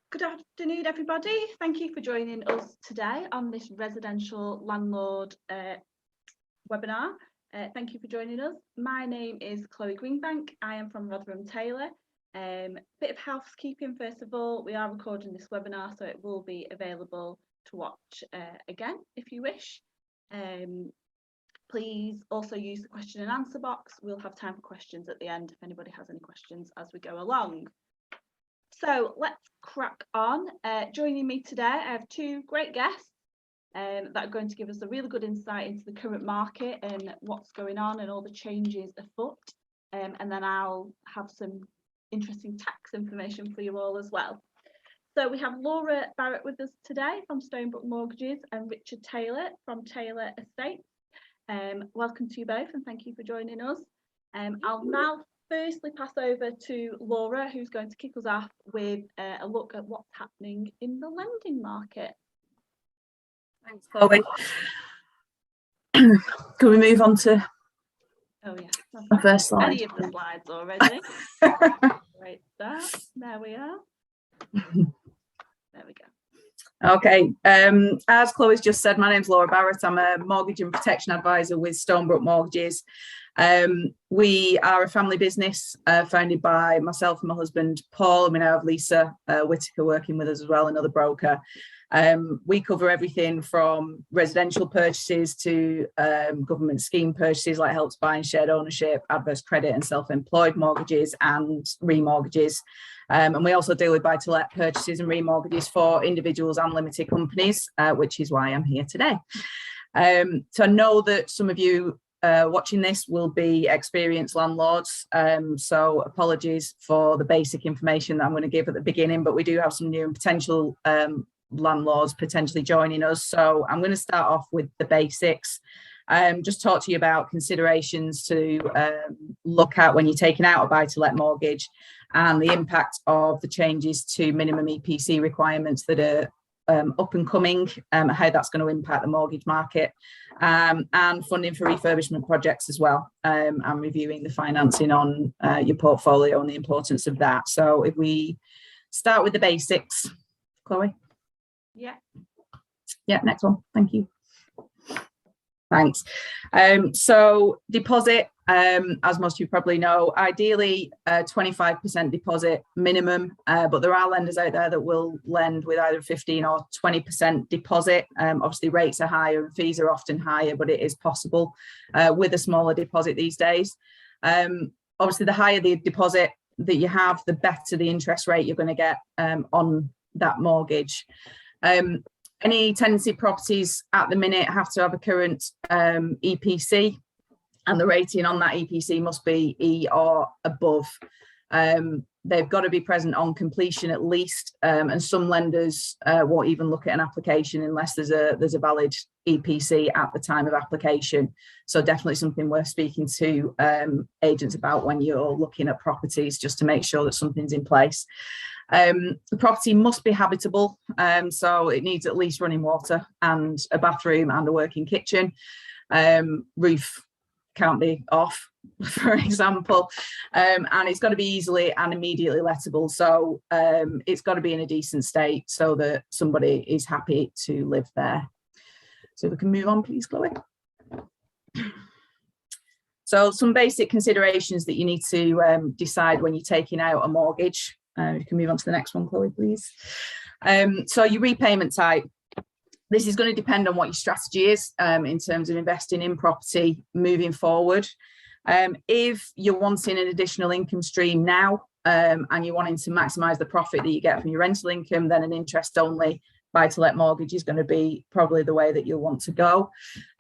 Good afternoon, everybody. Thank you for joining us today on this residential landlord webinar. Thank you for joining us. My name is Chloe Greenbank. I am from Rotherham Taylor. Bit of housekeeping first of all. We are recording this webinar, so it will be available to watch again if you wish. Please also use the question and answer box. We'll have time for questions at the end if anybody has any questions as we go along. So let's crack on. Joining me today, I have two great guests that are going to give us a really good insight into the current market and what's going on and all the changes afoot. And then I'll have some interesting tax information for you all as well. So we have Laura Barrett with us today from Stonebrook Mortgages and Richard Taylor from Taylor Estates. Welcome to you both and thank you for joining us. I'll now firstly pass over to Laura, who's going to kick us off with a look at what's happening in the lending market. Thanks, Chloe. Can we move on to the first slide? Any of the slides already? Great start. There we are. There we go. Okay, as Chloe's just said, my name's Laura Barrett. I'm a mortgage and protection advisor with Stonebrook Mortgages. We are a family business founded by myself and my husband Paul, and we now have Lisa Whitaker working with us as well, another broker. We cover everything from residential purchases to government scheme purchases like Help to Buy and shared ownership, adverse credit and self-employed mortgages and remortgages. And we also deal with buy-to-let purchases and remortgages for individuals and limited companies, which is why I'm here today. So I know that some of you watching this will be experienced landlords, so apologies for the basic information that I'm going to give at the beginning, but we do have some new and potential landlords potentially joining us. So I'm going to start off with the basics. Just talk to you about considerations to look at when you're taking out a buy-to-let mortgage and the impact of the changes to minimum EPC requirements that are up and coming, how that's going to impact the mortgage market, and funding for refurbishment projects as well, and reviewing the financing on your portfolio and the importance of that. So if we start with the basics, Chloe. Yeah, next one. Thank you. Thanks. So deposit, as most of you probably know, ideally 25% deposit minimum, but there are lenders out there that will lend with either 15 or 20% deposit. Obviously rates are higher and fees are often higher, but it is possible with a smaller deposit these days. Obviously the higher the deposit that you have, the better the interest rate you're going to get on that mortgage. Any tenancy properties at the minute have to have a current EPC, and the rating on that EPC must be E or above. They've got to be present on completion at least, and some lenders won't even look at an application unless there's a valid EPC at the time of application. So definitely something worth speaking to agents about when you're looking at properties, just to make sure that something's in place. The property must be habitable, so it needs at least running water and a bathroom and a working kitchen. Roof can't be off, for example, and it's got to be easily and immediately lettable, so it's got to be in a decent state so that somebody is happy to live there. So we can move on, please, Chloe. So some basic considerations that you need to decide when you're taking out a mortgage. You can move on to the next one, Chloe, please. So your repayment type. This is going to depend on what your strategy is in terms of investing in property moving forward. If you're wanting an additional income stream now and you're wanting to maximise the profit that you get from your rental income, then an interest-only buy-to-let mortgage is going to be probably the way that you'll want to go.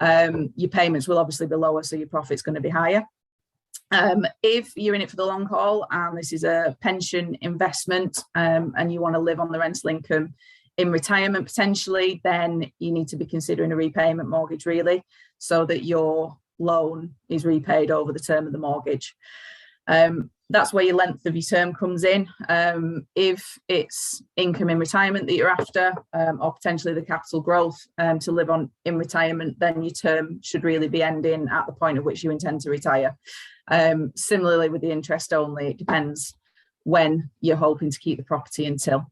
Your payments will obviously be lower, so your profit's going to be higher. If you're in it for the long haul and this is a pension investment and you want to live on the rental income in retirement potentially, then you need to be considering a repayment mortgage really, so that your loan is repaid over the term of the mortgage. That's where your length of your term comes in. If it's income in retirement that you're after, or potentially the capital growth to live on in retirement, then your term should really be ending at the point at which you intend to retire. Similarly with the interest only, it depends when you're hoping to keep the property until.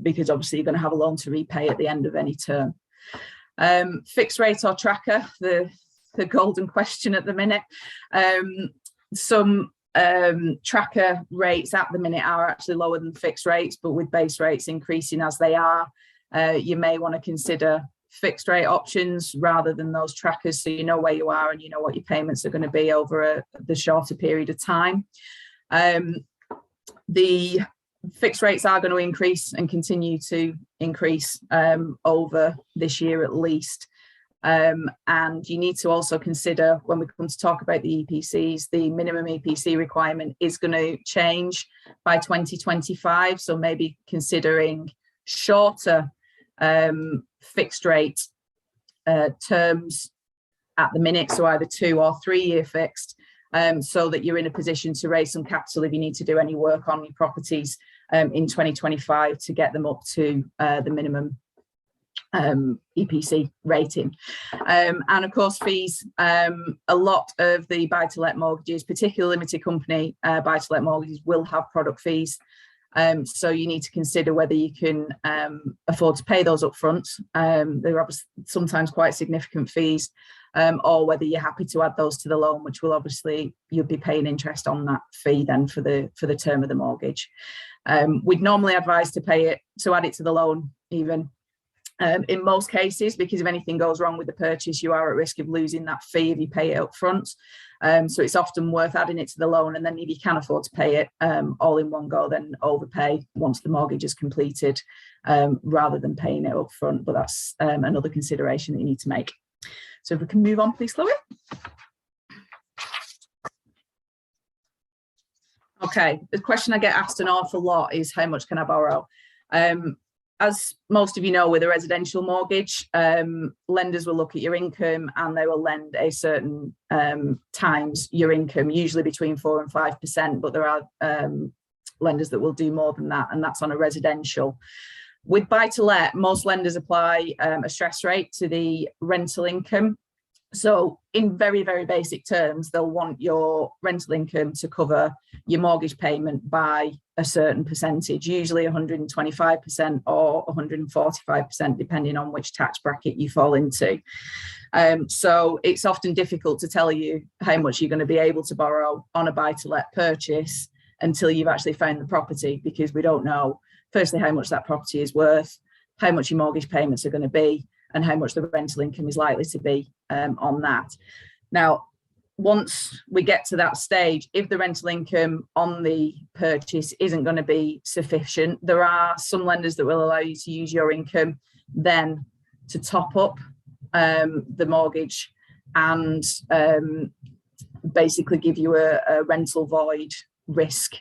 because obviously you're going to have a loan to repay at the end of any term. Fixed rate or tracker, the golden question at the minute. Some tracker rates at the minute are actually lower than fixed rates, but with base rates increasing as they are, you may want to consider fixed rate options rather than those trackers, so you know where you are and you know what your payments are going to be over the shorter period of time. The fixed rates are going to increase and continue to increase over this year at least. And you need to also consider, when we come to talk about the EPCs, the minimum EPC requirement is going to change by 2025. So maybe considering shorter fixed rate terms at the minute, so either 2 or 3 year fixed, so that you're in a position to raise some capital if you need to do any work on your properties in 2025 to get them up to the minimum EPC rating. And of course fees. A lot of the buy-to-let mortgages, particularly limited company buy-to-let mortgages, will have product fees. So you need to consider whether you can afford to pay those up front. They're obviously sometimes quite significant fees, or whether you're happy to add those to the loan, which will obviously, you'll be paying interest on that fee then for the term of the mortgage. We'd normally advise to add it to the loan even. In most cases, because if anything goes wrong with the purchase, you are at risk of losing that fee if you pay it up front. So it's often worth adding it to the loan, and then if you can afford to pay it all in one go, then overpay once the mortgage is completed, rather than paying it up front. But that's another consideration that you need to make. So if we can move on, please, Chloe. Okay, the question I get asked an awful lot is, how much can I borrow? As most of you know, with a residential mortgage, lenders will look at your income and they will lend a certain times your income, usually between 4 and 5%, but there are lenders that will do more than that, and that's on a residential. With buy-to-let, most lenders apply a stress rate to the rental income. So in very, very basic terms, they'll want your rental income to cover your mortgage payment by a certain percentage, usually 125% or 145%, depending on which tax bracket you fall into. So it's often difficult to tell you how much you're going to be able to borrow on a buy-to-let purchase until you've actually found the property, because we don't know, firstly, how much that property is worth, how much your mortgage payments are going to be, and how much the rental income is likely to be on that. Now, once we get to that stage, if the rental income on the purchase isn't going to be sufficient, there are some lenders that will allow you to use your income then to top up the mortgage and basically give you a rental void risk.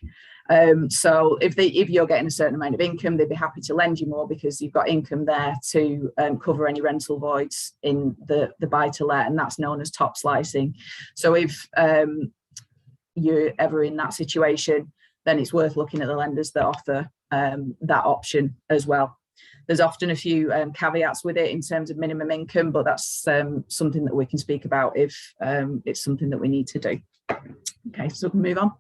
So if you're getting a certain amount of income, they'd be happy to lend you more because you've got income there to cover any rental voids in the buy-to-let, and that's known as top slicing. So if you're ever in that situation, then it's worth looking at the lenders that offer that option as well. There's often a few caveats with it in terms of minimum income, but that's something that we can speak about if it's something that we need to do. Okay, so we can move on.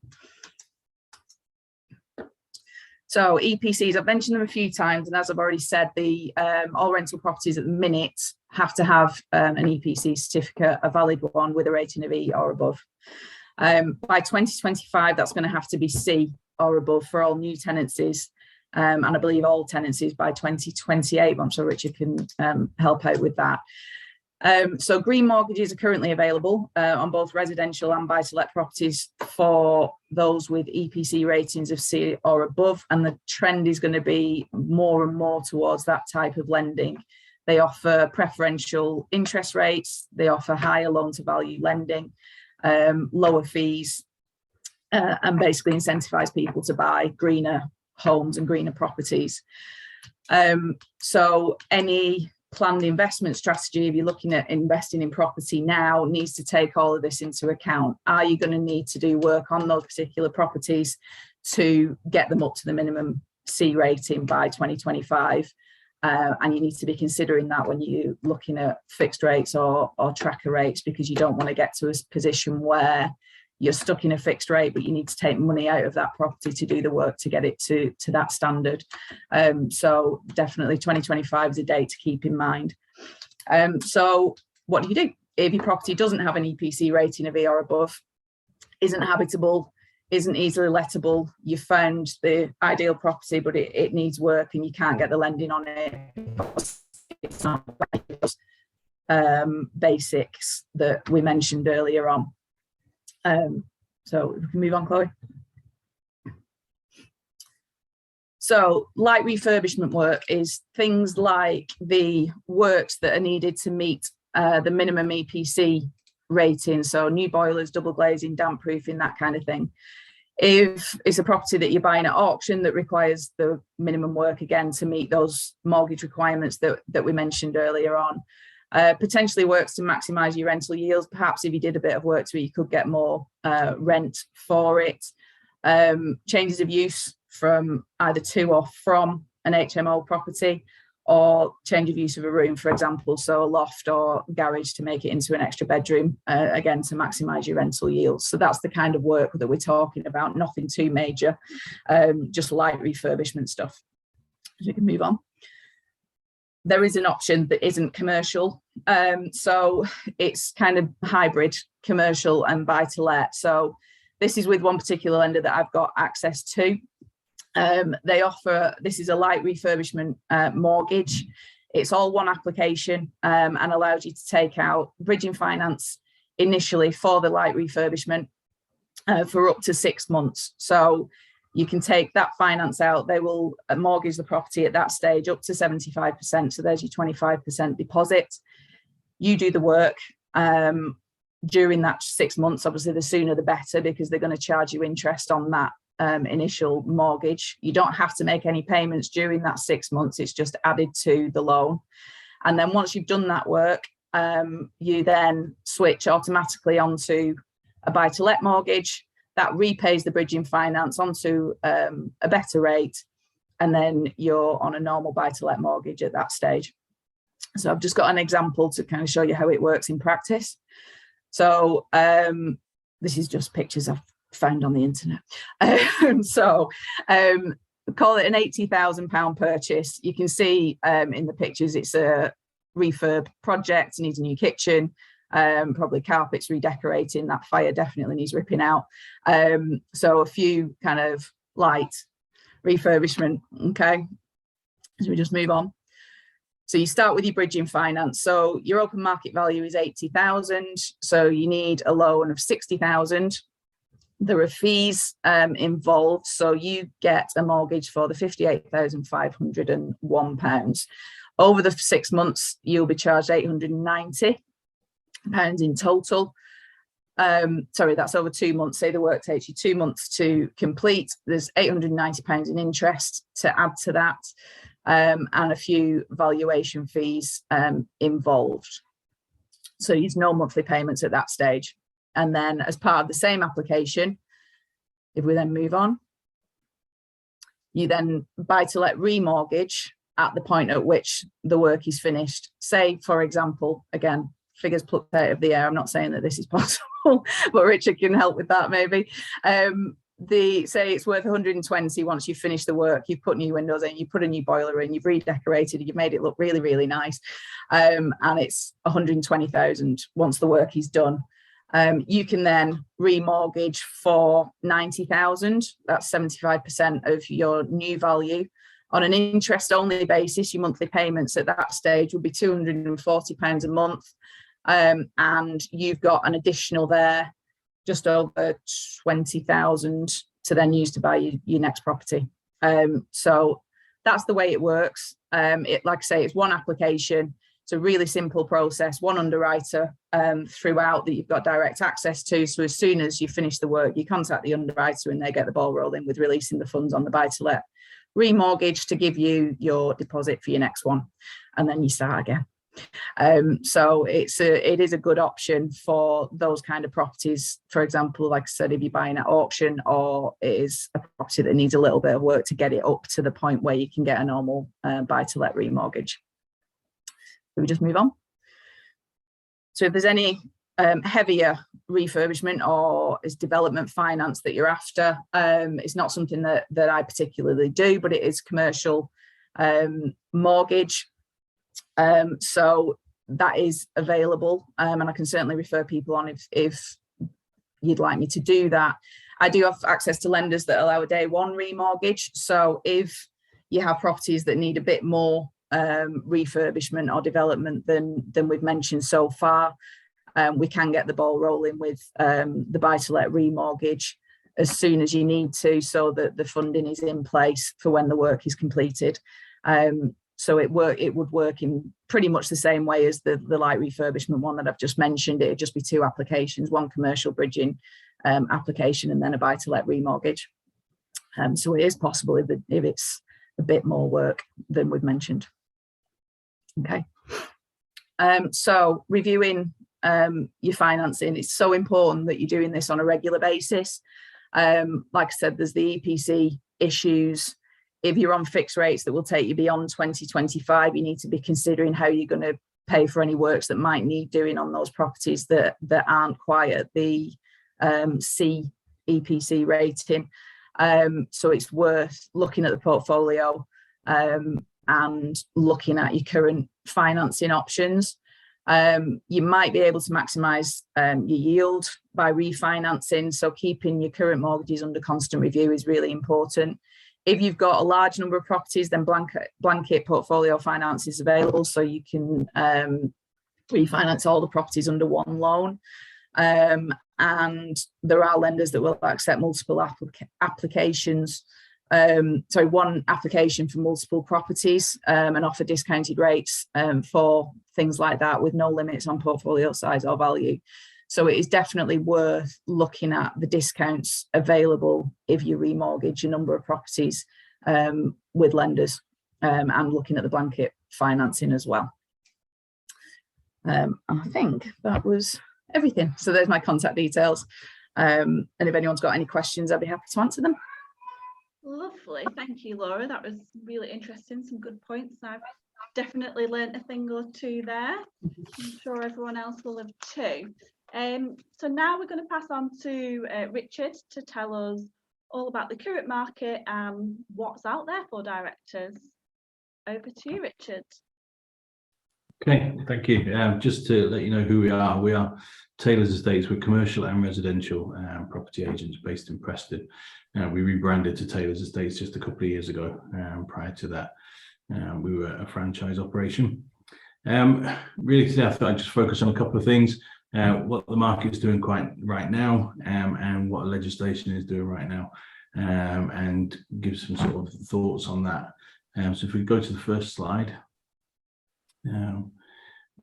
So EPCs, I've mentioned them a few times, and as I've already said, the all rental properties at the minute have to have an EPC certificate, a valid one with a rating of E or above. By 2025, that's going to have to be C or above for all new tenancies, and I believe all tenancies by 2028. I'm sure Richard can help out with that. So green mortgages are currently available on both residential and buy-to-let properties for those with EPC ratings of C or above, and the trend is going to be more and more towards that type of lending. They offer preferential interest rates, they offer higher loan-to-value lending, lower fees, and basically incentivize people to buy greener homes and greener properties. So any planned investment strategy, if you're looking at investing in property now, needs to take all of this into account. Are you going to need to do work on those particular properties to get them up to the minimum C rating by 2025? And you need to be considering that when you're looking at fixed rates or tracker rates, because you don't want to get to a position where you're stuck in a fixed rate, but you need to take money out of that property to do the work to get it to that standard. So definitely 2025 is a date to keep in mind. So what do you do? If your property doesn't have an EPC rating of E or above, isn't habitable, isn't easily lettable, you found the ideal property, but it needs work and you can't get the lending on it because it's not basics that we mentioned earlier on. So if we can move on, Chloe. So light refurbishment work is things like the works that are needed to meet the minimum EPC rating. So new boilers, double glazing, damp proofing, that kind of thing. If it's a property that you're buying at auction that requires the minimum work again to meet those mortgage requirements that we mentioned earlier on. Potentially works to maximise your rental yields. Perhaps if you did a bit of work to it, you could get more rent for it. Changes of use from either to or from an HMO property, or change of use of a room, for example, so a loft or garage to make it into an extra bedroom, again, to maximise your rental yields. So that's the kind of work that we're talking about, nothing too major, just light refurbishment stuff. So we can move on. There is an option that isn't commercial. So it's kind of hybrid commercial and buy to let. So this is with one particular lender that I've got access to. They offer, this is a light refurbishment mortgage. It's all one application and allows you to take out bridging finance initially for the light refurbishment for up to 6 months. So you can take that finance out. They will mortgage the property at that stage up to 75%. So there's your 25% deposit. You do the work during that 6 months. Obviously, the sooner the better, because they're going to charge you interest on that initial mortgage. You don't have to make any payments during that 6 months. It's just added to the loan. And then once you've done that work, you then switch automatically onto a buy-to-let mortgage that repays the bridging finance onto a better rate, and then you're on a normal buy-to-let mortgage at that stage. So I've just got an example to kind of show you how it works in practice. So this is just pictures I've found on the internet. So call it an £80,000 purchase. You can see in the pictures it's a refurb project, needs a new kitchen, probably carpets redecorating, that fire definitely needs ripping out. So a few kind of light refurbishment. Okay, so we just move on. So you start with your bridging finance. So your open market value is 80,000. So you need a loan of 60,000. There are fees involved. So you get a mortgage for the £58,501. Over the 6 months, you'll be charged £890 in total. Sorry, that's over 2 months. Say the work takes you 2 months to complete. There's £890 in interest to add to that, and a few valuation fees involved. So there's no monthly payments at that stage. And then as part of the same application, if we then move on, you then buy to let remortgage at the point at which the work is finished. Say, for example, again, figures plucked out of the air. I'm not saying that this is possible, but Richard can help with that maybe. Say it's worth 120 once you've finished the work, you've put new windows in, you put a new boiler in, you've redecorated, you've made it look really, really nice. And it's 120,000 once the work is done. You can then remortgage for 90,000. That's 75% of your new value. On an interest-only basis, your monthly payments at that stage will be £240 a month. And you've got an additional there, just over 20,000 to then use to buy your next property. So that's the way it works. Like I say, it's one application. It's a really simple process, one underwriter throughout that you've got direct access to. So as soon as you finish the work, you contact the underwriter and they get the ball rolling with releasing the funds on the buy-to-let remortgage to give you your deposit for your next one. And then you start again. So it is a good option for those kind of properties. For example, like I said, if you're buying at auction, or it is a property that needs a little bit of work to get it up to the point where you can get a normal buy-to-let remortgage. So we just move on. So if there's any heavier refurbishment or is development finance that you're after, it's not something that I particularly do, but it is commercial mortgage. So that is available, and I can certainly refer people on if you'd like me to do that. I do have access to lenders that allow a day one remortgage. So if you have properties that need a bit more refurbishment or development than we've mentioned so far, we can get the ball rolling with the buy-to-let remortgage as soon as you need to, so that the funding is in place for when the work is completed. So it would work in pretty much the same way as the light refurbishment one that I've just mentioned. It would just be two applications, one commercial bridging application and then a buy-to-let remortgage. So it is possible if it's a bit more work than we've mentioned. Okay. So reviewing your financing, it's so important that you're doing this on a regular basis. Like I said, there's the EPC issues. If you're on fixed rates that will take you beyond 2025, you need to be considering how you're going to pay for any works that might need doing on those properties that aren't quite at the C EPC rating. So it's worth looking at the portfolio and looking at your current financing options. You might be able to maximise your yield by refinancing. So keeping your current mortgages under constant review is really important. If you've got a large number of properties, then blanket portfolio finance is available, so you can refinance all the properties under one loan. And there are lenders that will accept multiple applications. One application for multiple properties and offer discounted rates for things like that, with no limits on portfolio size or value. So it is definitely worth looking at the discounts available if you remortgage a number of properties with lenders, and looking at the blanket financing as well. I think that was everything. So there's my contact details. And if anyone's got any questions, I'd be happy to answer them. Lovely. Thank you, Laura. That was really interesting. Some good points. I've definitely learnt a thing or two there. I'm sure everyone else will have too. So now we're going to pass on to Richard to tell us all about the current market and what's out there for directors. Over to you, Richard. Okay, thank you. Just to let you know who we are Taylor's Estates. We're commercial and residential property agents based in Preston. We rebranded to Taylor's Estates just a couple of years ago. Prior to that, we were a franchise operation. Really today I thought I'd just focus on a couple of things. What the market is doing right now, and what legislation is doing right now, and give some sort of thoughts on that. So if we go to the first slide.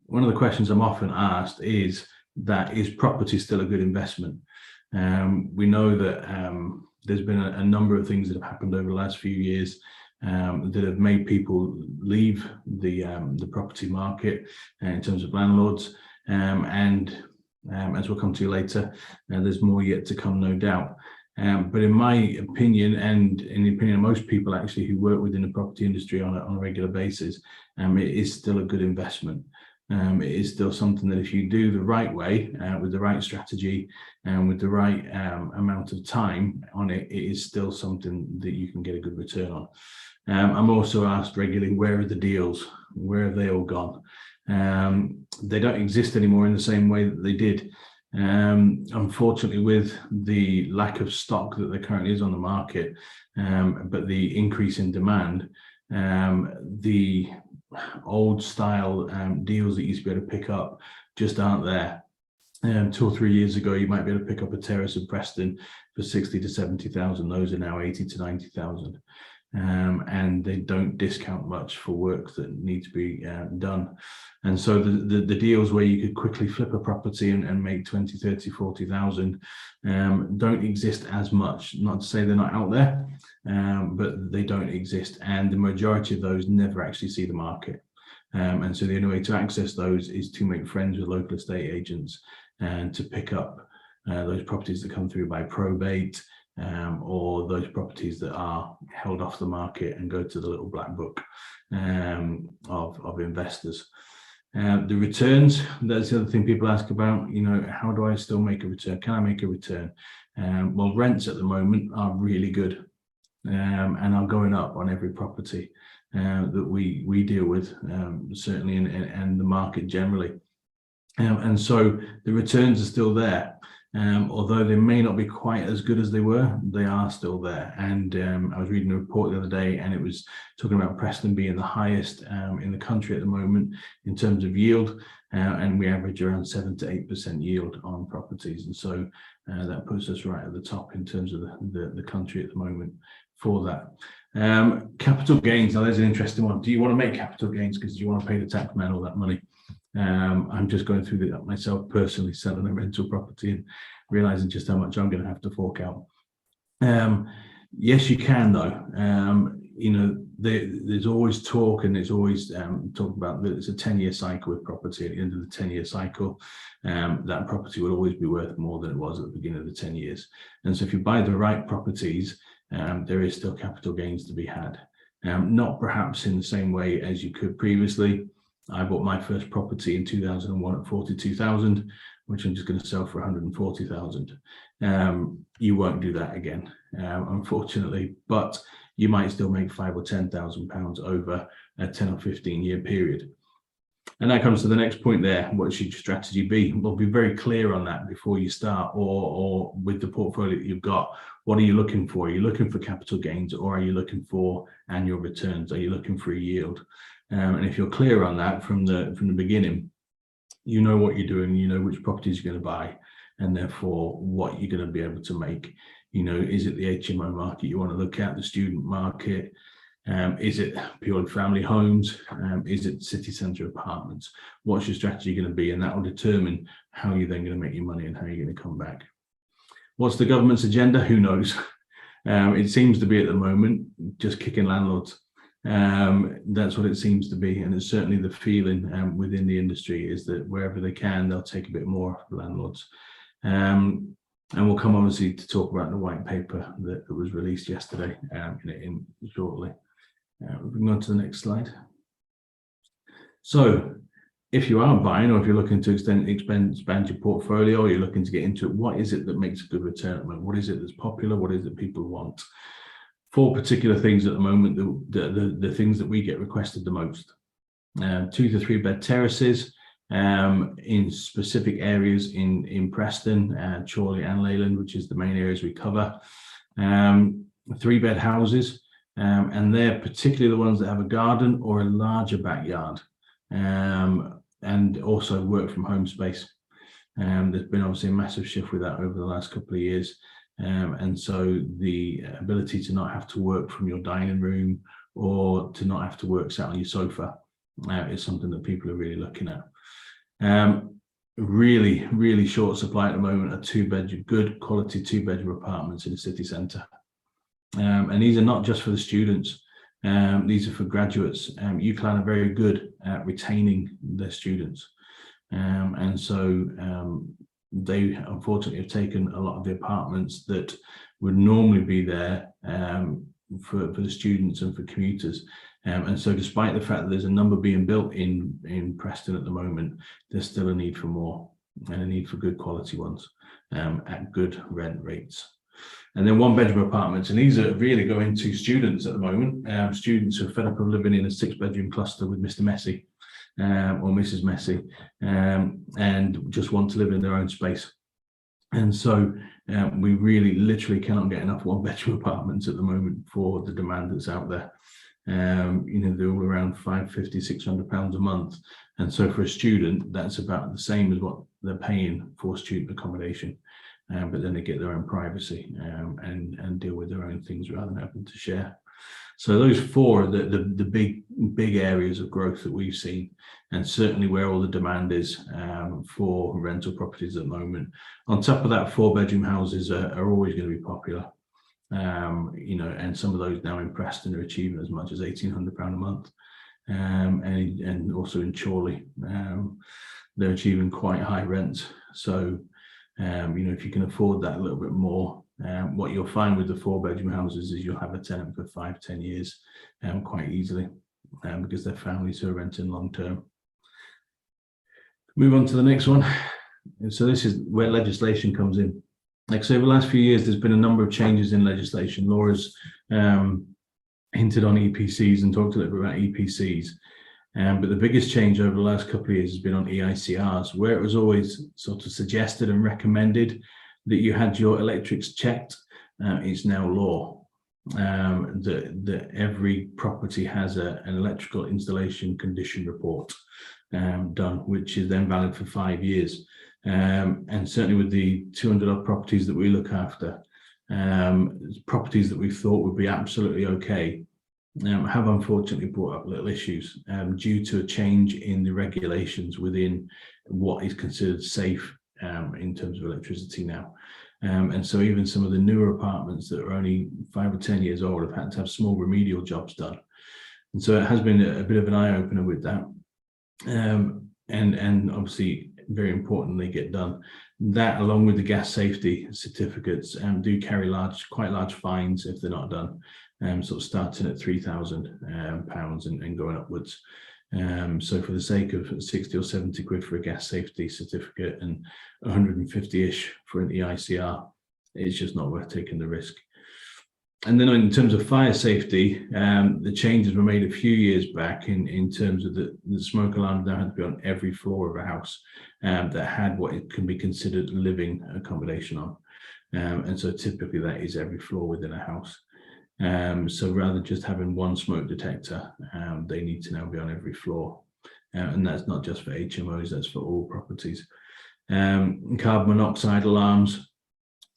One of the questions I'm often asked is property still a good investment? We know that there's been a number of things that have happened over the last few years that have made people leave the property market in terms of landlords, and as we'll come to later, there's more yet to come, no doubt. But in my opinion, and in the opinion of most people actually who work within the property industry on a regular basis, it is still a good investment. It is still something that if you do the right way, with the right strategy and with the right amount of time on it, it is still something that you can get a good return on. I'm also asked regularly, where are the deals? Where have they all gone? They don't exist anymore in the same way that they did. Unfortunately, with the lack of stock that there currently is on the market, but the increase in demand, the old style deals that you used to be able to pick up just aren't there. 2 or 3 years ago, you might be able to pick up a terrace in Preston for 60 to 70,000. Those are now 80 to 90,000. And they don't discount much for work that need to be done. And so the deals where you could quickly flip a property and make 20, 30, 40,000 don't exist as much. Not to say they're not out there, but they don't exist. And the majority of those never actually see the market. And so the only way to access those is to make friends with local estate agents and to pick up those properties that come through by probate, or those properties that are held off the market and go to the little black book of investors. The returns, that's the other thing people ask about, you know, how do I still make a return? Can I make a return? Well, rents at the moment are really good and are going up on every property that we deal with, certainly and the market generally. And so the returns are still there. Although they may not be quite as good as they were, they are still there. And I was reading a report the other day, and it was talking about Preston being the highest in the country at the moment in terms of yield, and we average around 7 to 8% yield on properties. And so that puts us right at the top in terms of the country at the moment for that. Capital gains, now there's an interesting one. Do you want to make capital gains because you want to pay the tax man all that money? I'm just going through that myself personally, selling a rental property and realizing just how much I'm going to have to fork out. Yes, you can though. You know, there's always talk, and there's always talk about that it's a 10-year cycle with property. At the end of the 10-year cycle, that property will always be worth more than it was at the beginning of the 10 years. And so if you buy the right properties, there is still capital gains to be had. Not perhaps in the same way as you could previously. I bought my first property in 2001 at 42,000, which I'm just going to sell for 140,000. You won't do that again, unfortunately, but you might still make £5,000 or £10,000 over a 10 or 15 year period. And that comes to the next point there. What should your strategy be? Well, be very clear on that before you start, or with the portfolio that you've got. What are you looking for? Are you looking for capital gains, or are you looking for annual returns? Are you looking for a yield? And if you're clear on that from the beginning, you know what you're doing, you know which properties you're going to buy, and therefore what you're going to be able to make. You know, is it the HMO market you want to look at, the student market? Is it purely family homes? Is it city centre apartments? What's your strategy going to be? And that will determine how you're then going to make your money and how you're going to come back. What's the government's agenda? Who knows? It seems to be at the moment just kicking landlords. That's what it seems to be, and it's certainly the feeling within the industry is that wherever they can, they'll take a bit more of landlords. And we'll come obviously to talk about the white paper that was released yesterday in shortly. Moving on to the next slide. So if you are buying, or if you're looking to expand your portfolio, or you're looking to get into it, what is it that makes a good return at the moment? What is it that's popular? What is it people want? 4 particular things at the moment, the things that we get requested the most. 2 to 3 bed terraces in specific areas in Preston, Chorley and Leyland, which is the main areas we cover. 3 bed houses, and they're particularly the ones that have a garden or a larger backyard, and also work from home space. There's been obviously a massive shift with that over the last couple of years. And so the ability to not have to work from your dining room, or to not have to work sat on your sofa, is something that people are really looking at. Really short supply at the moment are 2-bedroom, good quality 2-bedroom apartments in the city centre. And these are not just for the students, these are for graduates. UCLan are very good at retaining their students. And so they unfortunately have taken a lot of the apartments that would normally be there for the students and for commuters. And so despite the fact that there's a number being built in Preston at the moment, there's still a need for more, and a need for good quality ones at good rent rates. And then 1-bedroom apartments, and these are really going to students at the moment, students who are fed up of living in a 6-bedroom cluster with Mr. Messi. Or Mrs. Messi, and just want to live in their own space. And so we really literally cannot get enough 1-bedroom apartments at the moment for the demand that's out there. You know, they're all around £550, £600 a month. And so for a student, that's about the same as what they're paying for student accommodation. But then they get their own privacy and deal with their own things rather than having to share. So those 4 are the big areas of growth that we've seen, and certainly where all the demand is for rental properties at the moment. On top of that, 4-bedroom houses are always going to be popular. You know, and some of those now in Preston are achieving as much as £1,800 a month, and also in Chorley, they're achieving quite high rents. So you know, if you can afford that a little bit more, what you'll find with the 4-bedroom houses is you'll have a tenant for 5-10 years quite easily, because they're families who are renting long term. Move on to the next one. And so this is where legislation comes in. Like, so over the last few years, there's been a number of changes in legislation. Laura's hinted on EPCs and talked a little bit about EPCs. But the biggest change over the last couple of years has been on EICRs, where it was always sort of suggested and recommended that you had your electrics checked. It's now law that every property has an electrical installation condition report done, which is then valid for 5 years. And certainly with the 200 odd properties that we look after, properties that we thought would be absolutely okay, have unfortunately brought up little issues due to a change in the regulations within what is considered safe in terms of electricity now. And so even some of the newer apartments that are only 5 or 10 years old have had to have small remedial jobs done. And so it has been a bit of an eye-opener with that. And obviously, very importantly, get done. That, along with the gas safety certificates, do carry quite large fines if they're not done, sort of starting at £3,000 and going upwards. So for the sake of 60 or 70 quid for a gas safety certificate and 150-ish for an EICR, it's just not worth taking the risk. And then in terms of fire safety, the changes were made a few years back in terms of the smoke alarm now had to be on every floor of a house that had what it can be considered living accommodation on. And so typically that is every floor within a house. So rather than just having one smoke detector, they need to now be on every floor. And that's not just for HMOs, that's for all properties. Carbon monoxide alarms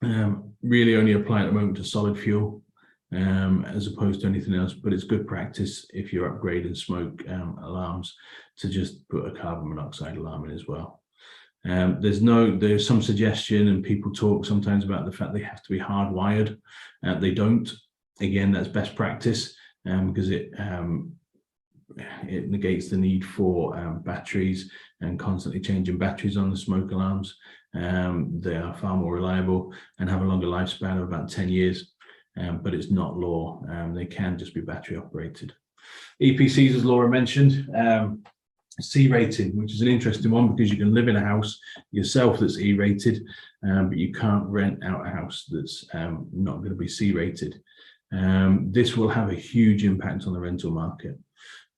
really only apply at the moment to solid fuel, as opposed to anything else, but it's good practice if you're upgrading smoke alarms to just put a carbon monoxide alarm in as well. There's some suggestion, and people talk sometimes about the fact they have to be hardwired. They don't. Again, that's best practice because it negates the need for batteries and constantly changing batteries on the smoke alarms. They are far more reliable and have a longer lifespan of about 10 years. But it's not law. They can just be battery operated. EPCs, as Laura mentioned, C rating, which is an interesting one because you can live in a house yourself that's E rated, but you can't rent out a house that's not going to be C rated. This will have a huge impact on the rental market.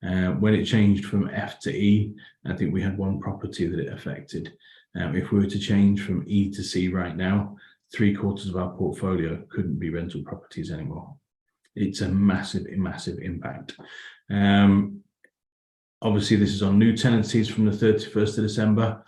When it changed from F to E, I think we had one property that it affected. If we were to change from E to C right now, 3/4 of our portfolio couldn't be rental properties anymore. It's a massive impact. Obviously, this is on new tenancies from the 31st of December.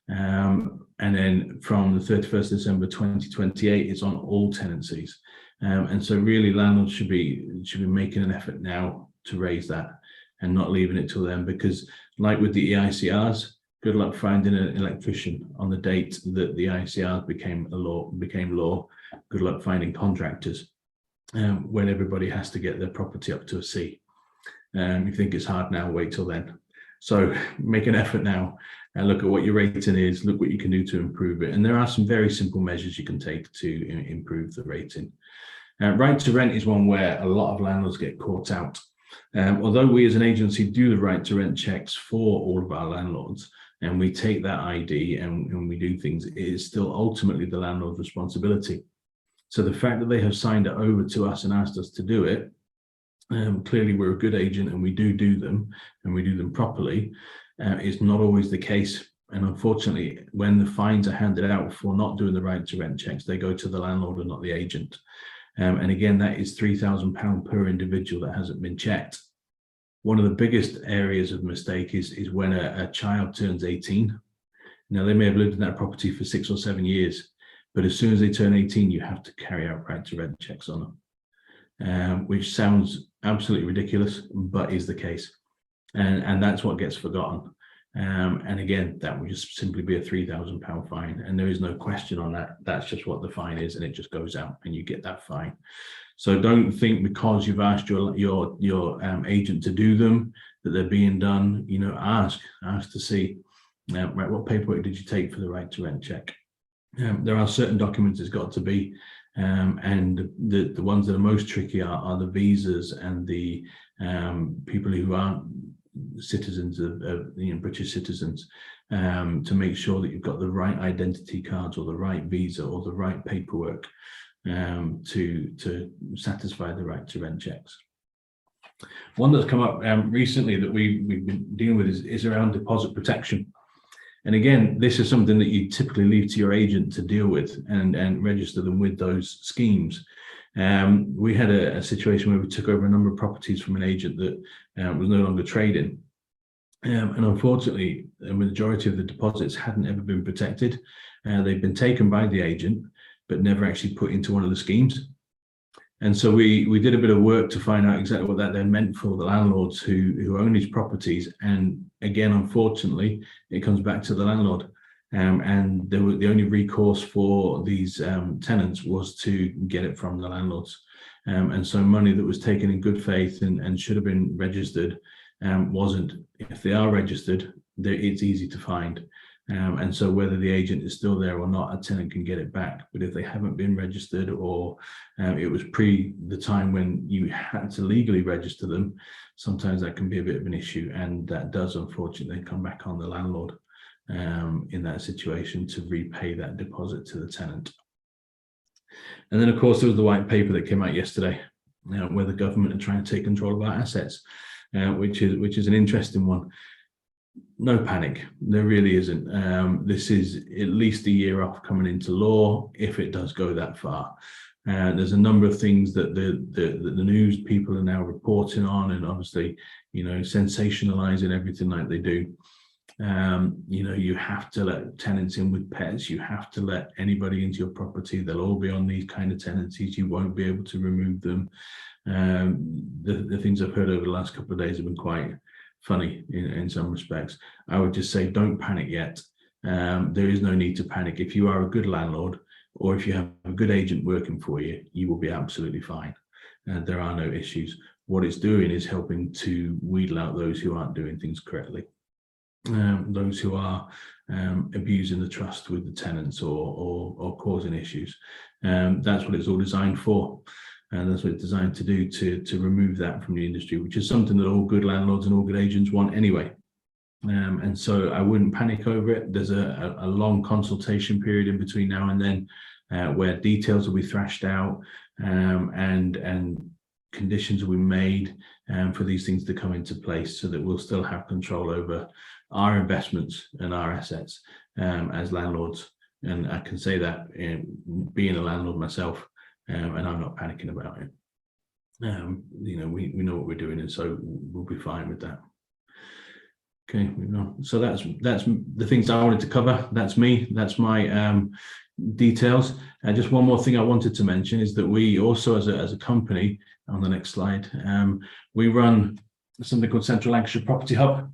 And then from the 31st of December 2028, it's on all tenancies. And so really landlords should be making an effort now to raise that and not leaving it till then, because like with the EICRs, good luck finding an electrician on the date that the EICRs became law. Good luck finding contractors when everybody has to get their property up to a C. You think it's hard now, wait till then. So make an effort now and look at what your rating is, look what you can do to improve it. And there are some very simple measures you can take to improve the rating. Right to rent is one where a lot of landlords get caught out. Although we as an agency do the right to rent checks for all of our landlords, and we take that ID and we do things, it is still ultimately the landlord's responsibility. So the fact that they have signed it over to us and asked us to do it, clearly we're a good agent and we do them and we do them properly. It's not always the case. And unfortunately, when the fines are handed out for not doing the right to rent checks, they go to the landlord and not the agent. And again, that is £3,000 per individual that hasn't been checked. One of the biggest areas of mistake is when a child turns 18. Now, they may have lived in that property for 6 or 7 years, but as soon as they turn 18, you have to carry out right to rent checks on them, which sounds absolutely ridiculous, but is the case. And that's what gets forgotten. And again, that would just simply be a £3,000 fine. And there is no question on that. That's just what the fine is. And it just goes out and you get that fine. So don't think because you've asked your agent to do them, that they're being done. You know, ask to see, right, what paperwork did you take for the right to rent check? There are certain documents it's got to be. And the ones that are most tricky are the visas and the people who aren't citizens of British citizens, to make sure that you've got the right identity cards or the right visa or the right paperwork to satisfy the right to rent checks. One that's come up recently that we've been dealing with is around deposit protection. And again, this is something that you typically leave to your agent to deal with and register them with those schemes. We had a situation where we took over a number of properties from an agent that was no longer trading. And unfortunately, the majority of the deposits hadn't ever been protected. They've been taken by the agent, but never actually put into one of the schemes. And so we did a bit of work to find out exactly what that then meant for the landlords who own these properties. And again, unfortunately, it comes back to the landlord. And the only recourse for these tenants was to get it from the landlords. And so money that was taken in good faith and should have been registered wasn't. If they are registered, it's easy to find. And so whether the agent is still there or not, a tenant can get it back. But if they haven't been registered, or it was pre the time when you had to legally register them, sometimes that can be a bit of an issue. And that does unfortunately come back on the landlord in that situation to repay that deposit to the tenant. And then of course there was the white paper that came out yesterday, where the government are trying to take control of our assets, which is an interesting one. No panic, there really isn't. This is at least a year off coming into law, if it does go that far. There's a number of things that the news people are now reporting on, and obviously, sensationalizing everything like they do. You have to let tenants in with pets. You have to let anybody into your property. They'll all be on these kind of tenancies. You won't be able to remove them. The things I've heard over the last couple of days have been quite funny in some respects. I would just say don't panic yet. There is no need to panic. If you are a good landlord, or if you have a good agent working for you, you will be absolutely fine. There are no issues. What it's doing is helping to wheedle out those who aren't doing things correctly. Those who are abusing the trust with the tenants or causing issues. That's what it's all designed for. And that's what it's designed to do, to remove that from the industry, which is something that all good landlords and all good agents want anyway. And so I wouldn't panic over it. There's a long consultation period in between now and then, where details will be thrashed out, and conditions will be made for these things to come into place, so that we'll still have control over our investments and our assets as landlords. And I can say that being a landlord myself, and I'm not panicking about it. We know what we're doing, and so we'll be fine with that. Okay, moving on. So that's the things I wanted to cover. That's me. That's my details. And just one more thing I wanted to mention is that we also, as a company, on the next slide, we run something called Central Lancashire Property Hub,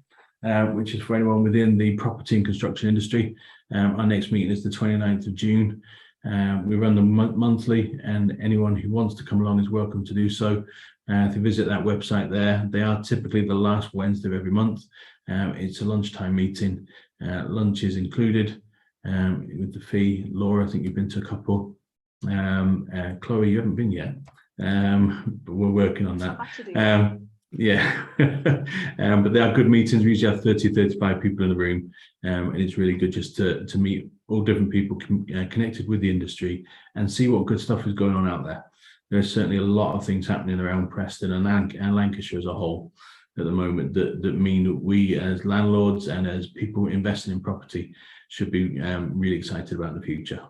which is for anyone within the property and construction industry. Our next meeting is the 29th of June. We run them monthly, and anyone who wants to come along is welcome to do so. If you visit that website there, they are typically the last Wednesday of every month. It's a lunchtime meeting. Lunch is included with the fee. Laura, I think you've been to a couple. Chloe, you haven't been yet, but we're working on that. Yeah, but they are good meetings. We usually have 30-35 people in the room, and it's really good just to meet all different people connected with the industry and see what good stuff is going on out there. There's certainly a lot of things happening around Preston and Lancashire as a whole at the moment that mean that we as landlords and as people investing in property should be really excited about the future.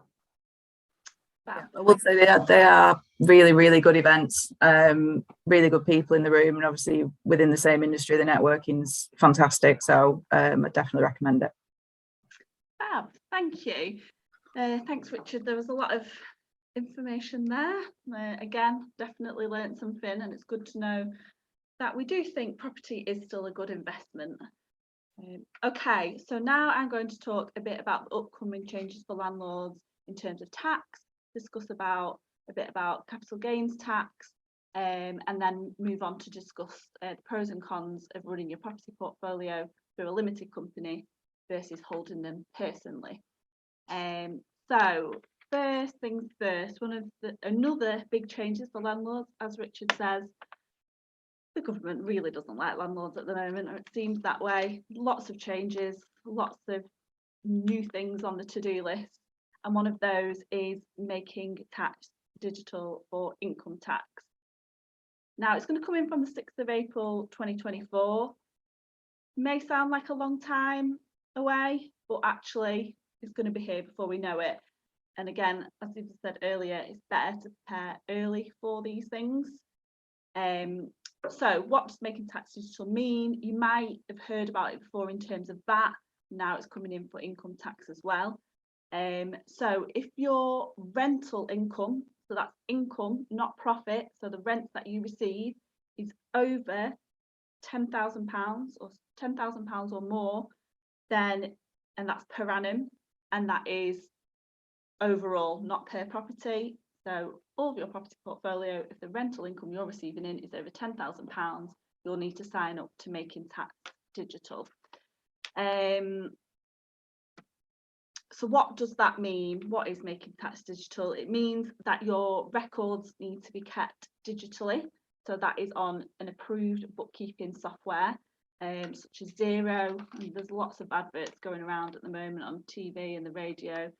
I would say they are really, really good events, really good people in the room, and obviously within the same industry, the networking's fantastic. So I definitely recommend it. Fab, thank you. Thanks, Richard. There was a lot of information there. Again, definitely learnt something, and it's good to know that we do think property is still a good investment. Okay, so now I'm going to talk a bit about the upcoming changes for landlords in terms of tax, discuss a bit about capital gains tax, and then move on to discuss the pros and cons of running your property portfolio through a limited company versus holding them personally. So first things first, another big changes for landlords, as Richard says, the government really doesn't like landlords at the moment, or it seems that way. Lots of changes, lots of new things on the to-do list, and one of those is making tax digital for income tax. Now it's going to come in from the 6th of April 2024. May sound like a long time away, but actually it's going to be here before we know it. And again, as I said earlier, it's better to prepare early for these things. So what does making tax digital mean? You might have heard about it before in terms of VAT. Now it's coming in for income tax as well. So if your rental income, so that's income, not profit, so the rent that you receive is over £10,000 or £10,000 or more, then, and that's per annum, and that is overall, not per property. So all of your property portfolio, if the rental income you're receiving in is over £10,000, you'll need to sign up to Making Tax Digital. So what does that mean? What is Making Tax Digital? It means that your records need to be kept digitally. So that is on an approved bookkeeping software, such as Xero. And there's lots of adverts going around at the moment on TV and the radio.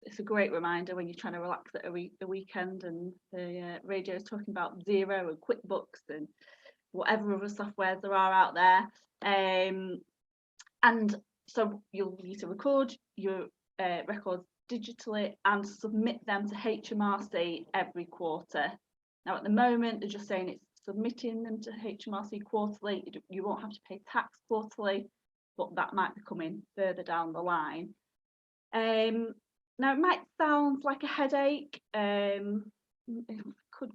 It's a great reminder when you're trying to relax at a weekend and the radio is talking about Xero and QuickBooks and whatever other softwares there are out there. And so you'll need to record your records digitally and submit them to HMRC every quarter. Now at the moment they're just saying it's submitting them to HMRC quarterly. You won't have to pay tax quarterly, but that might be coming further down the line. Now it might sound like a headache. It could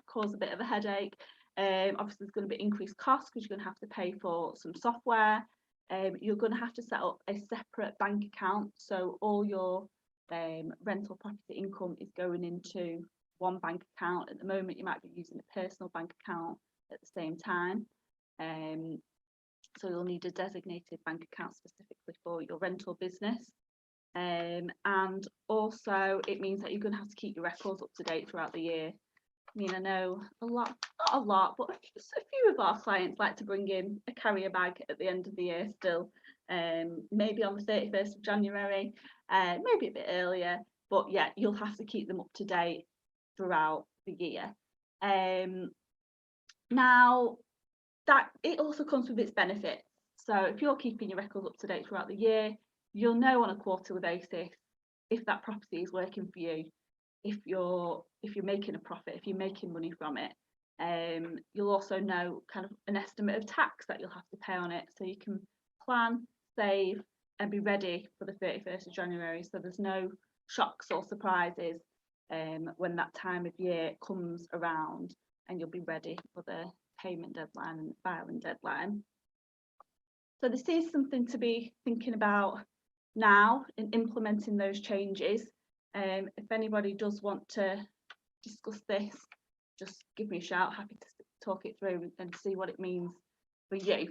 cause a bit of a headache. Obviously there's going to be increased costs because you're going to have to pay for some software. You're going to have to set up a separate bank account, so all your rental property income is going into one bank account. At the moment you might be using a personal bank account at the same time, so you'll need a designated bank account specifically for your rental business. And also it means that you're going to have to keep your records up to date throughout the year. I mean, I know not a lot, but just a few of our clients like to bring in a carrier bag at the end of the year still, maybe on the 31st of January, maybe a bit earlier, but yeah, you'll have to keep them up to date throughout the year. Now, that it also comes with its benefits. So if you're keeping your records up to date throughout the year, you'll know on a quarterly basis if that property is working for you, if you're making a profit, if you're making money from it. You'll also know kind of an estimate of tax that you'll have to pay on it, so you can plan, save and be ready for the 31st of January, so there's no shocks or surprises when that time of year comes around, and you'll be ready for the payment deadline and the filing deadline. So this is something to be thinking about now in implementing those changes. If anybody does want to discuss this, just give me a shout. Happy to talk it through and see what it means for you.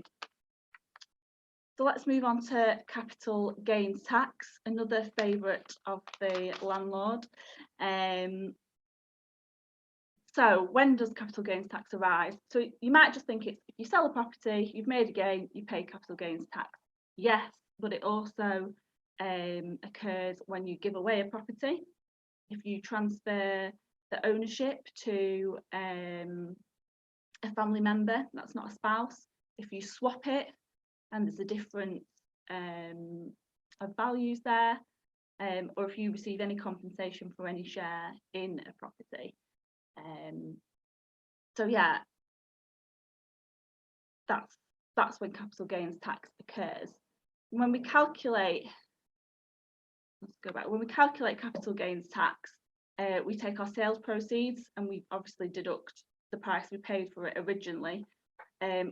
So let's move on to capital gains tax, another favourite of the landlord. So when does capital gains tax arise? So you might just think it's if you sell a property, you've made a gain, you pay capital gains tax. Yes, but it also occurs when you give away a property, if you transfer the ownership to a family member, that's not a spouse, if you swap it and there's a difference of values there, or if you receive any compensation for any share in a property. So yeah, that's when capital gains tax occurs. When we calculate capital gains tax, we take our sales proceeds and we obviously deduct the price we paid for it originally,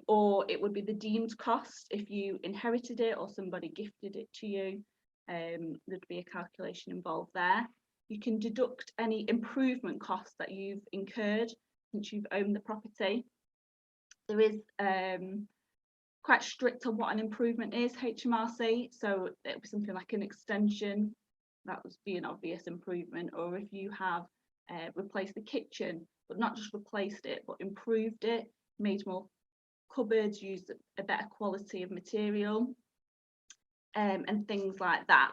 or it would be the deemed cost if you inherited it or somebody gifted it to you. There'd be a calculation involved there. You can deduct any improvement costs that you've incurred since you've owned the property. There is quite strict on what an improvement is, HMRC, so it would be something like an extension, that would be an obvious improvement, or if you have replaced the kitchen, but not just replaced it, but improved it, made more cupboards, used a better quality of material, and things like that.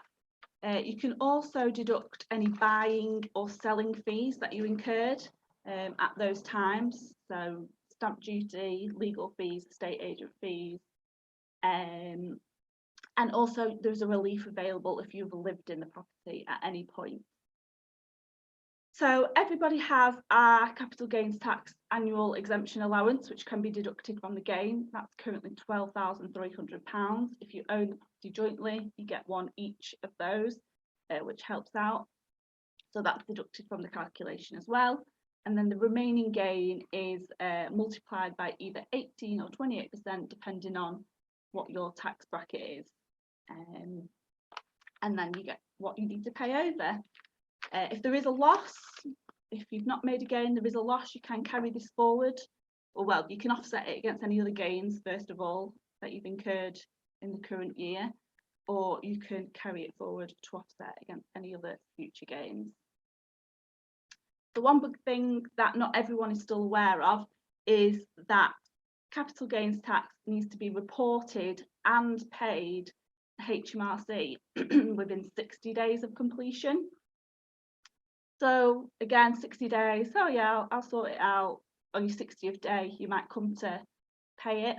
You can also deduct any buying or selling fees that you incurred at those times. So stamp duty, legal fees, estate agent fees. And also there's a relief available if you've lived in the property at any point. So everybody has a capital gains tax annual exemption allowance, which can be deducted from the gain. That's currently £12,300. If you own the property jointly, you get one each of those, which helps out. So that's deducted from the calculation as well. And then the remaining gain is multiplied by either 18 or 28%, depending on what your tax bracket is. And then you get what you need to pay over. If there is a loss, if you've not made a gain, there is a loss, you can carry this forward. Or well, you can offset it against any other gains, first of all, that you've incurred in the current year, or you can carry it forward to offset against any other future gains. The one big thing that not everyone is still aware of is that capital gains tax needs to be reported and paid to HMRC within 60 days of completion. So again, 60 days, oh yeah, I'll sort it out. On your 60th day, you might come to pay it,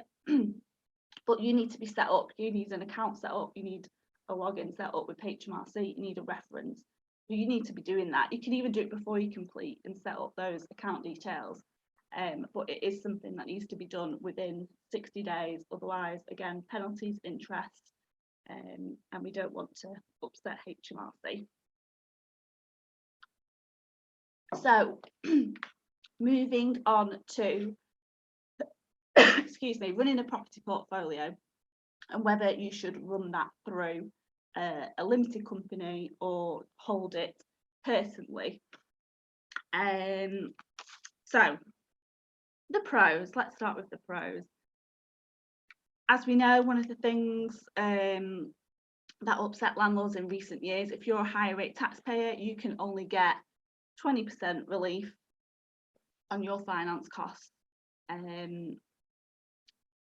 but you need to be set up. You need an account set up, you need a login set up with HMRC, you need a reference. You need to be doing that. You can even do it before you complete and set up those account details. But it is something that needs to be done within 60 days. Otherwise, again, penalties, interest, and we don't want to upset HMRC. So moving on to, excuse me, running a property portfolio and whether you should run that through a limited company or hold it personally. So the pros, let's start with the pros. As we know, one of the things that upset landlords in recent years, if you're a higher rate taxpayer, you can only get 20% relief on your finance costs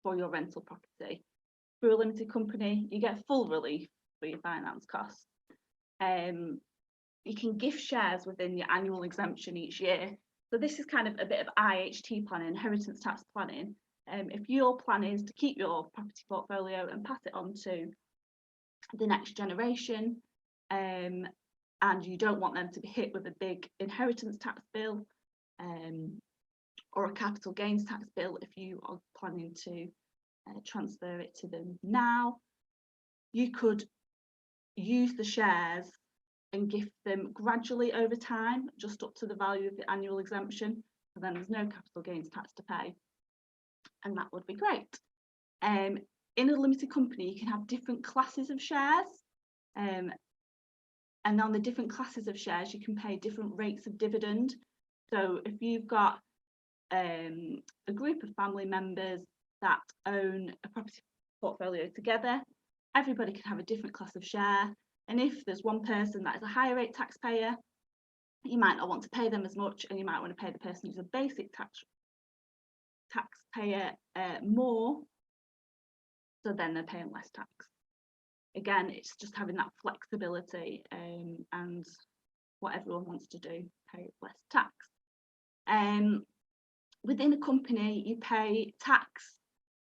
for your rental property. Through a limited company, you get full relief for your finance costs. You can gift shares within your annual exemption each year. So this is kind of a bit of IHT planning, inheritance tax planning. If your plan is to keep your property portfolio and pass it on to the next generation, and you don't want them to be hit with a big inheritance tax bill or a capital gains tax bill, if you are planning to transfer it to them now, you could use the shares and gift them gradually over time, just up to the value of the annual exemption. So then there's no capital gains tax to pay, and that would be great. In a limited company, you can have different classes of shares, and on the different classes of shares, you can pay different rates of dividend. So if you've got a group of family members that own a property portfolio together, everybody can have a different class of share. And if there's one person that is a higher rate taxpayer, you might not want to pay them as much, and you might want to pay the person who's a basic taxpayer more, so then they're paying less tax. Again, it's just having that flexibility and what everyone wants to do, pay less tax. Within a company, you pay tax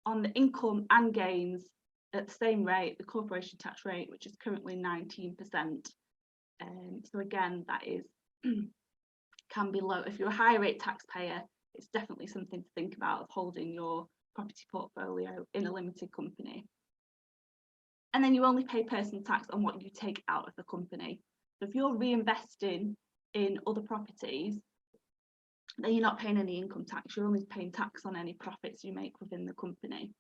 on the income and gains at the same rate, the corporation tax rate, which is currently 19%. So again, that is can be low. If you're a higher rate taxpayer, it's definitely something to think about, of holding your property portfolio in a limited company. And then you only pay personal tax on what you take out of the company. So if you're reinvesting in other properties, then you're not paying any income tax. You're only paying tax on any profits you make within the company.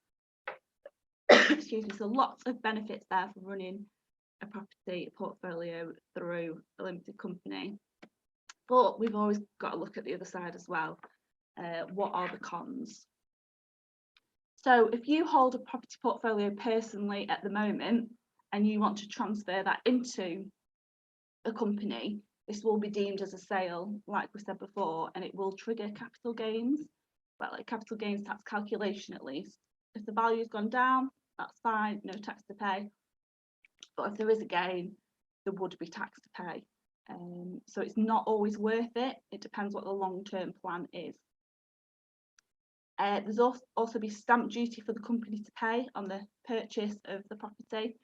Excuse me. So lots of benefits there for running a property portfolio through a limited company. But we've always got to look at the other side as well. What are the cons? So if you hold a property portfolio personally at the moment and you want to transfer that into a company, this will be deemed as a sale, like we said before, and it will trigger capital gains. well, a capital gains tax calculation at least. If the value's gone down, that's fine, no tax to pay. But if there is a gain, there would be tax to pay. So it's not always worth it. It depends what the long-term plan is. There's also be stamp duty for the company to pay on the purchase of the property.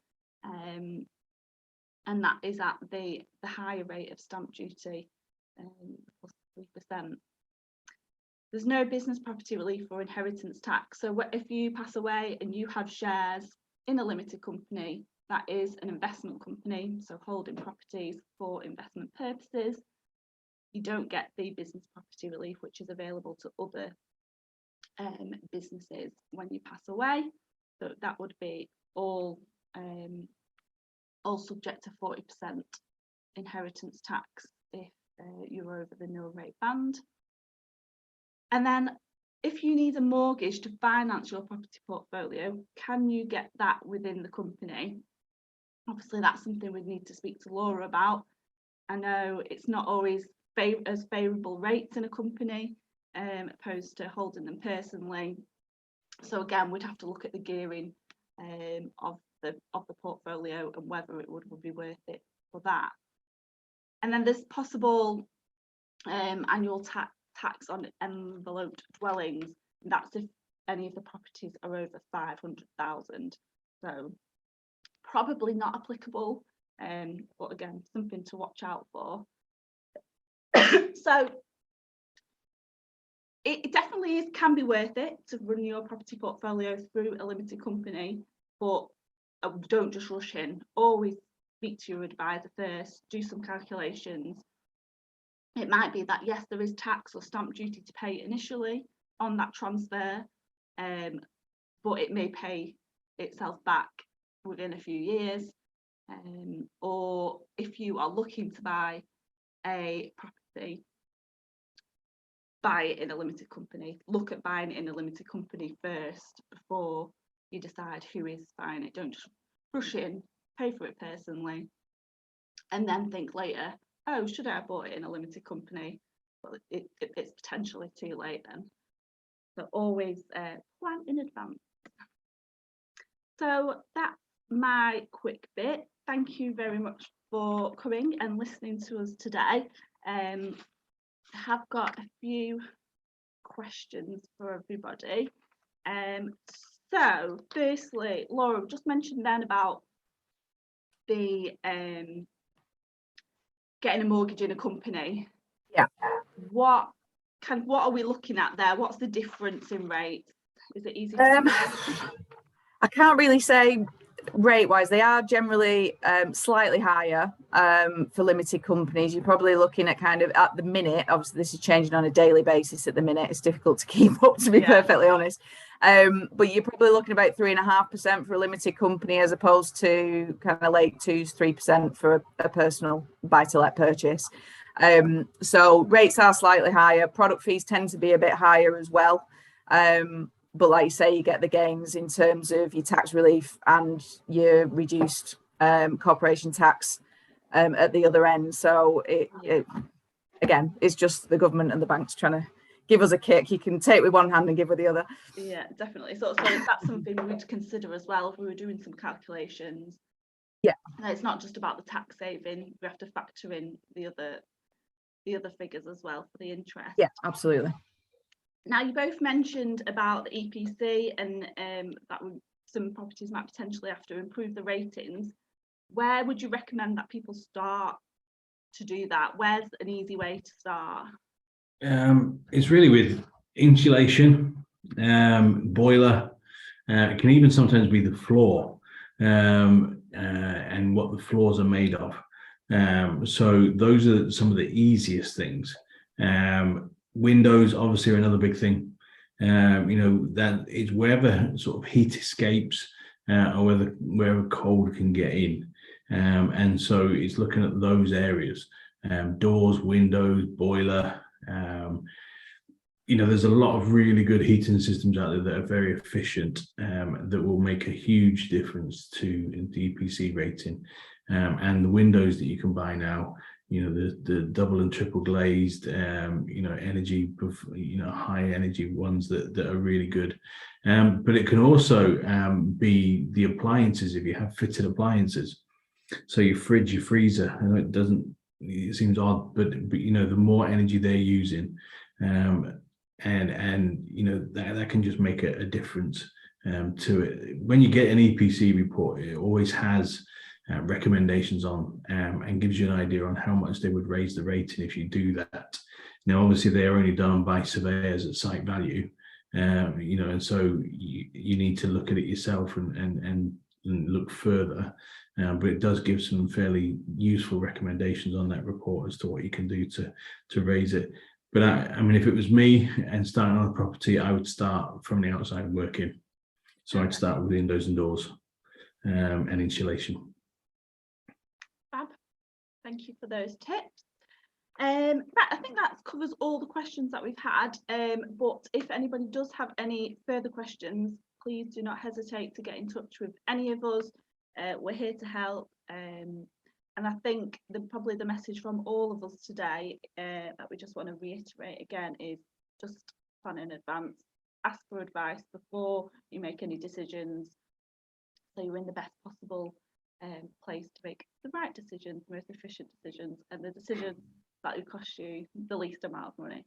And that is at the higher rate of stamp duty, plus 3%. There's no business property relief or inheritance tax. So if you pass away and you have shares in a limited company, that is an investment company, so holding properties for investment purposes, you don't get the business property relief, which is available to other businesses when you pass away. So that would be all subject to 40% inheritance tax if you're over the nil rate band. And then if you need a mortgage to finance your property portfolio, can you get that within the company? Obviously, that's something we'd need to speak to Laura about. I know it's not always as favourable rates in a company opposed to holding them personally. So again, we'd have to look at the gearing of the portfolio and whether it would be worth it for that. And then there's possible annual tax on enveloped dwellings. That's if any of the properties are over 500,000. So probably not applicable, but again, something to watch out for. So it definitely can be worth it to run your property portfolio through a limited company, but don't just rush in. Always speak to your advisor first, do some calculations. It might be that, yes, there is tax or stamp duty to pay initially on that transfer, but it may pay itself back within a few years. Or if you are looking to buy a property, buy it in a limited company. Look at buying it in a limited company first before you decide who is buying it. Don't just rush in, pay for it personally, and then think later, oh, should I have bought it in a limited company? Well, it's potentially too late then. So always plan in advance. So that's my quick bit. Thank you very much for coming and listening to us today. I have got a few questions for everybody. So firstly, Laura, just mentioned then about the getting a mortgage in a company. Yeah. What are we looking at there? What's the difference in rates? Is it easy to I can't really say rate wise. They are generally slightly higher for limited companies. You're probably looking at kind of at the minute, obviously this is changing on a daily basis at the minute. It's difficult to keep up, to be perfectly honest. But you're probably looking about 3.5% for a limited company as opposed to kind of late 2s, 3% for a personal buy-to-let purchase. So rates are slightly higher. Product fees tend to be a bit higher as well. But like you say, you get the gains in terms of your tax relief and your reduced corporation tax at the other end. So it again, it's just the government and the banks trying to give us a kick. You can take with one hand and give with the other. Yeah, definitely. So that's something we'd consider as well if we were doing some calculations. Yeah, it's not just about the tax saving. We have to factor in the other figures as well for the interest. Yeah, absolutely. Now, you both mentioned about the EPC and that some properties might potentially have to improve the ratings. Where would you recommend that people start to do that? Where's an easy way to start? It's really with insulation, boiler. It can even sometimes be the floor and what the floors are made of. So those are some of the easiest things. Windows obviously are another big thing. That is wherever sort of heat escapes or wherever cold can get in. And so it's looking at those areas, doors, windows, boiler. There's a lot of really good heating systems out there that are very efficient, that will make a huge difference to the EPC rating. And the windows that you can buy now, the double and triple glazed, energy, high energy ones that are really good. But it can also be the appliances, if you have fitted appliances. So your fridge, your freezer, I know it seems odd, but the more energy they're using, and that can just make a difference to it. When you get an EPC report, it always has recommendations on and gives you an idea on how much they would raise the rating if you do that. Now, obviously, they are only done by surveyors at site value, and so you need to look at it yourself and look further. But it does give some fairly useful recommendations on that report as to what you can do to raise it. But I mean, if it was me and starting on a property, I would start from the outside working. So I'd start with windows and doors and insulation. Fab. Thank you for those tips. Right, I think that covers all the questions that we've had. But if anybody does have any further questions, please do not hesitate to get in touch with any of us. We're here to help. And I think probably the message from all of us today that we just want to reiterate again is just plan in advance, ask for advice before you make any decisions, so you're in the best possible place to make the right decisions, most efficient decisions, and the decisions that will cost you the least amount of money.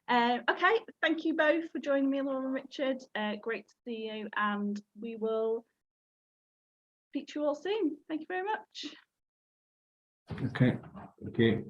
Okay, thank you both for joining me, Laura and Richard. Great to see you, and we will speak to you all soon. Thank you very much. Okay, thank you.